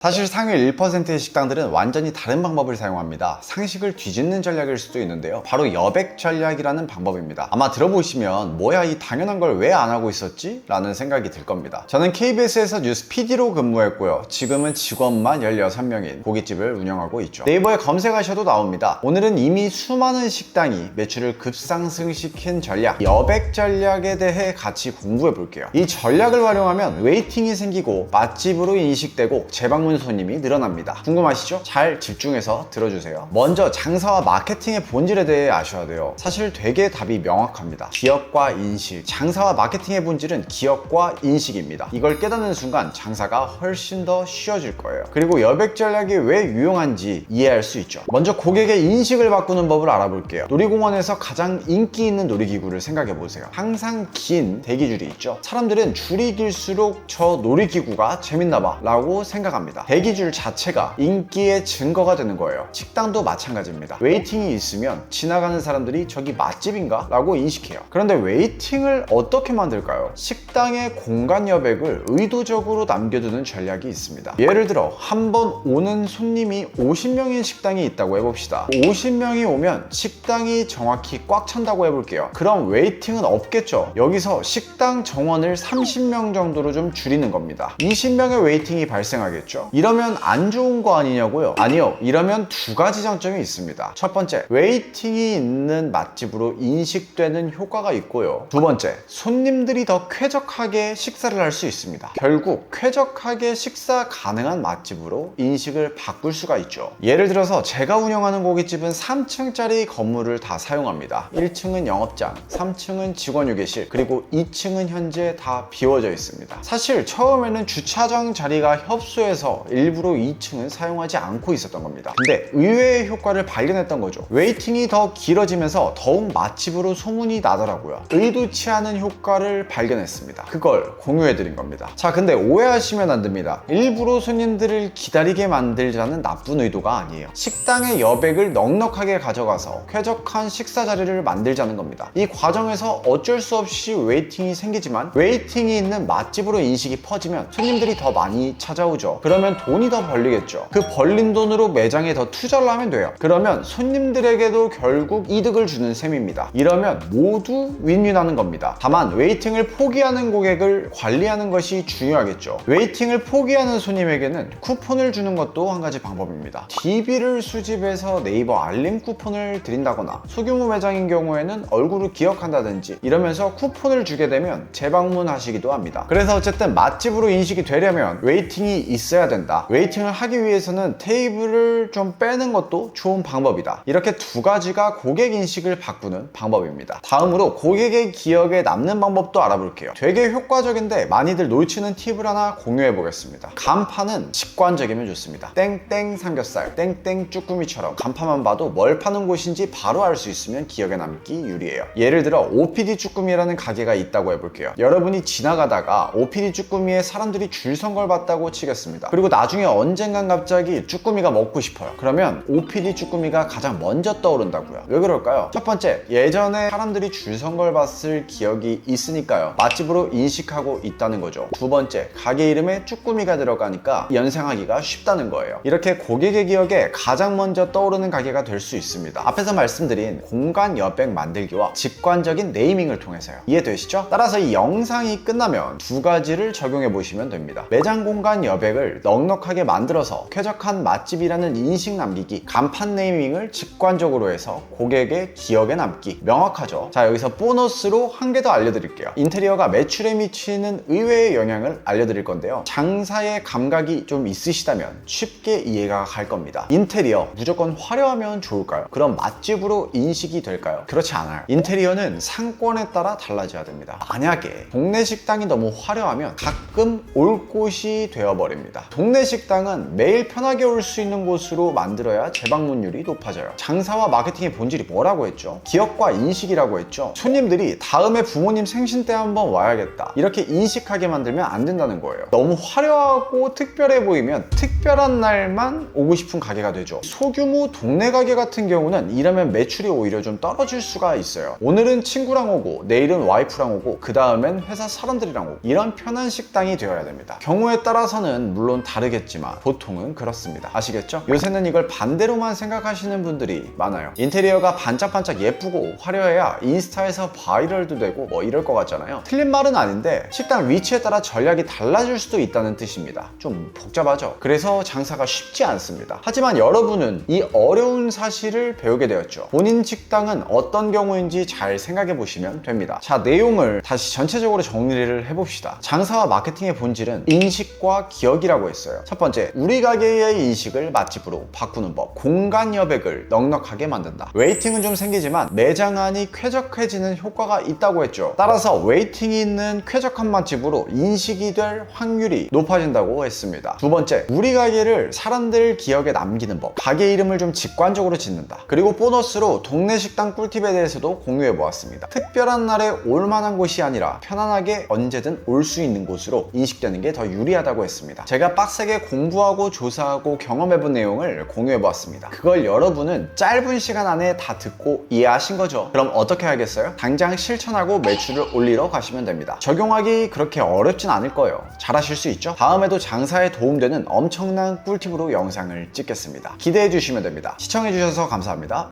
사실 상위 1%의 식당들은 완전히 다른 방법을 사용합니다. 상식을 뒤집는 전략일 수도 있는데요. 바로 여백 전략이라는 방법입니다. 아마 들어보시면 뭐야 이 당연한 걸 왜 안 하고 있었지? 라는 생각이 들 겁니다. 저는 KBS에서 뉴스 PD로 근무했고요. 지금은 직원만 16명인 고깃집을 운영하고 있죠. 네이버에 검색하셔도 나옵니다. 오늘은 이미 수많은 식당이 매출을 급상승시킨 전략, 여백 전략에 대해 같이 공부해 볼게요. 이 전략을 활용하면 웨이팅이 생기고 맛집으로 인식되고 재방문 손님이 늘어납니다. 궁금하시죠? 잘 집중해서 들어주세요. 먼저 장사와 마케팅의 본질에 대해 아셔야 돼요. 사실 되게 답이 명확합니다. 기억과 인식. 장사와 마케팅의 본질은 기억과 인식입니다. 이걸 깨닫는 순간 장사가 훨씬 더 쉬워질 거예요. 그리고 여백 전략이 왜 유용한지 이해할 수 있죠. 먼저 고객의 인식을 바꾸는 법을 알아볼게요. 놀이공원에서 가장 인기 있는 놀이기구를 생각해 보세요. 항상 긴 대기줄이 있죠. 사람들은 줄이 길수록 저 놀이기구가 재밌나 봐 라고 생각합니다. 대기줄 자체가 인기의 증거가 되는 거예요. 식당도 마찬가지입니다. 웨이팅이 있으면 지나가는 사람들이 저기 맛집인가? 라고 인식해요. 그런데 웨이팅을 어떻게 만들까요? 식당의 공간 여백을 의도적으로 남겨두는 전략이 있습니다. 예를 들어 한 번 오는 손님이 50명인 식당이 있다고 해봅시다. 50명이 오면 식당이 정확히 꽉 찬다고 해볼게요. 그럼 웨이팅은 없겠죠. 여기서 식당 정원을 30명 정도로 좀 줄이는 겁니다. 20명의 웨이팅이 발생하겠죠. 이러면 안 좋은 거 아니냐고요? 아니요. 이러면 두 가지 장점이 있습니다. 첫 번째, 웨이팅이 있는 맛집으로 인식되는 효과가 있고요. 두 번째, 손님들이 더 쾌적하게 식사를 할 수 있습니다. 결국 쾌적하게 식사 가능한 맛집으로 인식을 바꿀 수가 있죠. 예를 들어서 제가 운영하는 고깃집은 3층짜리 건물을 다 사용합니다. 1층은 영업장, 3층은 직원 휴게실, 그리고 2층은 현재 다 비워져 있습니다. 사실 처음에는 주차장 자리가 협소해서 일부러 2층은 사용하지 않고 있었던 겁니다. 근데 의외의 효과를 발견했던 거죠. 웨이팅이 더 길어지면서 더욱 맛집으로 소문이 나더라고요. 의도치 않은 효과를 발견했습니다. 그걸 공유해드린 겁니다. 자, 근데 오해하시면 안 됩니다. 일부러 손님들을 기다리게 만들자는 나쁜 의도가 아니에요. 식당의 여백을 넉넉하게 가져가서 쾌적한 식사 자리를 만들자는 겁니다. 이 과정에서 어쩔 수 없이 웨이팅이 생기지만 웨이팅이 있는 맛집으로 인식이 퍼지면 손님들이 더 많이 찾아오죠. 그러면 돈이 더 벌리겠죠. 그 벌린 돈으로 매장에 더 투자를 하면 돼요. 그러면 손님들에게도 결국 이득을 주는 셈입니다. 이러면 모두 윈윈하는 겁니다. 다만 웨이팅을 포기하는 고객을 관리하는 것이 중요하겠죠. 웨이팅을 포기하는 손님에게는 쿠폰을 주는 것도 한 가지 방법입니다. DB를 수집해서 네이버 알림 쿠폰을 드린다거나 소규모 매장인 경우에는 얼굴을 기억한다든지 이러면서 쿠폰을 주게 되면 재방문하시기도 합니다. 그래서 어쨌든 맛집으로 인식이 되려면 웨이팅이 있어야 된다. 웨이팅을 하기 위해서는 테이블을 좀 빼는 것도 좋은 방법이다. 이렇게 두 가지가 고객 인식을 바꾸는 방법입니다. 다음으로 고객의 기억에 남는 방법도 알아볼게요. 되게 효과적인데 많이들 놓치는 팁을 하나 공유해 보겠습니다. 간판은 직관적이면 좋습니다. 땡땡 삼겹살, 땡땡 쭈꾸미처럼 간판만 봐도 뭘 파는 곳인지 바로 알 수 있으면 기억에 남기 유리해요. 예를 들어 OPD 쭈꾸미라는 가게가 있다고 해볼게요. 여러분이 지나가다가 OPD 쭈꾸미에 사람들이 줄 선 걸 봤다고 치겠습니다. 그리고 나중에 언젠간 갑자기 쭈꾸미가 먹고 싶어요. 그러면 OPD 쭈꾸미가 가장 먼저 떠오른다고요. 왜 그럴까요? 첫 번째, 예전에 사람들이 줄 선 걸 봤을 기억이 있으니까요. 맛집으로 인식하고 있다는 거죠. 두 번째, 가게 이름에 쭈꾸미가 들어가니까 연상하기가 쉽다는 거예요. 이렇게 고객의 기억에 가장 먼저 떠오르는 가게가 될 수 있습니다. 앞에서 말씀드린 공간 여백 만들기와 직관적인 네이밍을 통해서요. 이해되시죠? 따라서 이 영상이 끝나면 두 가지를 적용해 보시면 됩니다. 매장 공간 여백을 넉넉하게 만들어서 쾌적한 맛집이라는 인식 남기기, 간판 네이밍을 직관적으로 해서 고객의 기억에 남기. 명확하죠? 자, 여기서 보너스로 한 개 더 알려드릴게요. 인테리어가 매출에 미치는 의외의 영향을 알려드릴 건데요. 장사의 감각이 좀 있으시다면 쉽게 이해가 갈 겁니다. 인테리어 무조건 화려하면 좋을까요? 그럼 맛집으로 인식이 될까요? 그렇지 않아요. 인테리어는 상권에 따라 달라져야 됩니다. 만약에 동네 식당이 너무 화려하면 가끔 올 곳이 되어버립니다. 동네 식당은 매일 편하게 올 수 있는 곳으로 만들어야 재방문율이 높아져요. 장사와 마케팅의 본질이 뭐라고 했죠? 기억과 인식이라고 했죠. 손님들이 다음에 부모님 생신 때 한번 와야겠다 이렇게 인식하게 만들면 안 된다는 거예요. 너무 화려하고 특별해 보이면 특별한 날만 오고 싶은 가게가 되죠. 소규모 동네 가게 같은 경우는 이러면 매출이 오히려 좀 떨어질 수가 있어요. 오늘은 친구랑 오고 내일은 와이프랑 오고 그 다음엔 회사 사람들이랑 오고 이런 편한 식당이 되어야 됩니다. 경우에 따라서는 물론 다르겠지만 보통은 그렇습니다. 아시겠죠? 요새는 이걸 반대로만 생각하시는 분들이 많아요. 인테리어가 반짝반짝 예쁘고 화려해야 인스타에서 바이럴도 되고 뭐 이럴 것 같잖아요. 틀린 말은 아닌데 식당 위치에 따라 전략이 달라질 수도 있다는 뜻입니다. 좀 복잡하죠? 그래서 장사가 쉽지 않습니다. 하지만 여러분은 이 어려운 사실을 배우게 되었죠. 본인 식당은 어떤 경우인지 잘 생각해 보시면 됩니다. 자, 내용을 다시 전체적으로 정리를 해봅시다. 장사와 마케팅의 본질은 인식과 기억이라고 했어요. 첫 번째, 우리 가게의 인식을 맛집으로 바꾸는 법. 공간 여백을 넉넉하게 만든다. 웨이팅은 좀 생기지만 매장 안이 쾌적해지는 효과가 있다고 했죠. 따라서 웨이팅이 있는 쾌적한 맛집으로 인식이 될 확률이 높아진다고 했습니다. 두 번째, 우리 가게를 사람들 기억에 남기는 법. 가게 이름을 좀 직관적으로 짓는다. 그리고 보너스로 동네 식당 꿀팁에 대해서도 공유해 보았습니다. 특별한 날에 올 만한 곳이 아니라 편안하게 언제든 올 수 있는 곳으로 인식되는 게 더 유리하다고 했습니다. 제가 빡세게 공부하고 조사하고 경험해본 내용을 공유해 보았습니다. 그걸 여러분은 짧은 시간 안에 다 듣고 이해하신 거죠. 그럼 어떻게 하겠어요? 당장 실천하고 매출을 올리러 가시면 됩니다. 적용하기 그렇게 어렵진 않을 거예요. 잘하실 수 있죠? 다음에도 장사에 도움되는 엄청난 꿀팁으로 영상을 찍겠습니다. 기대해 주시면 됩니다. 시청해 주셔서 감사합니다.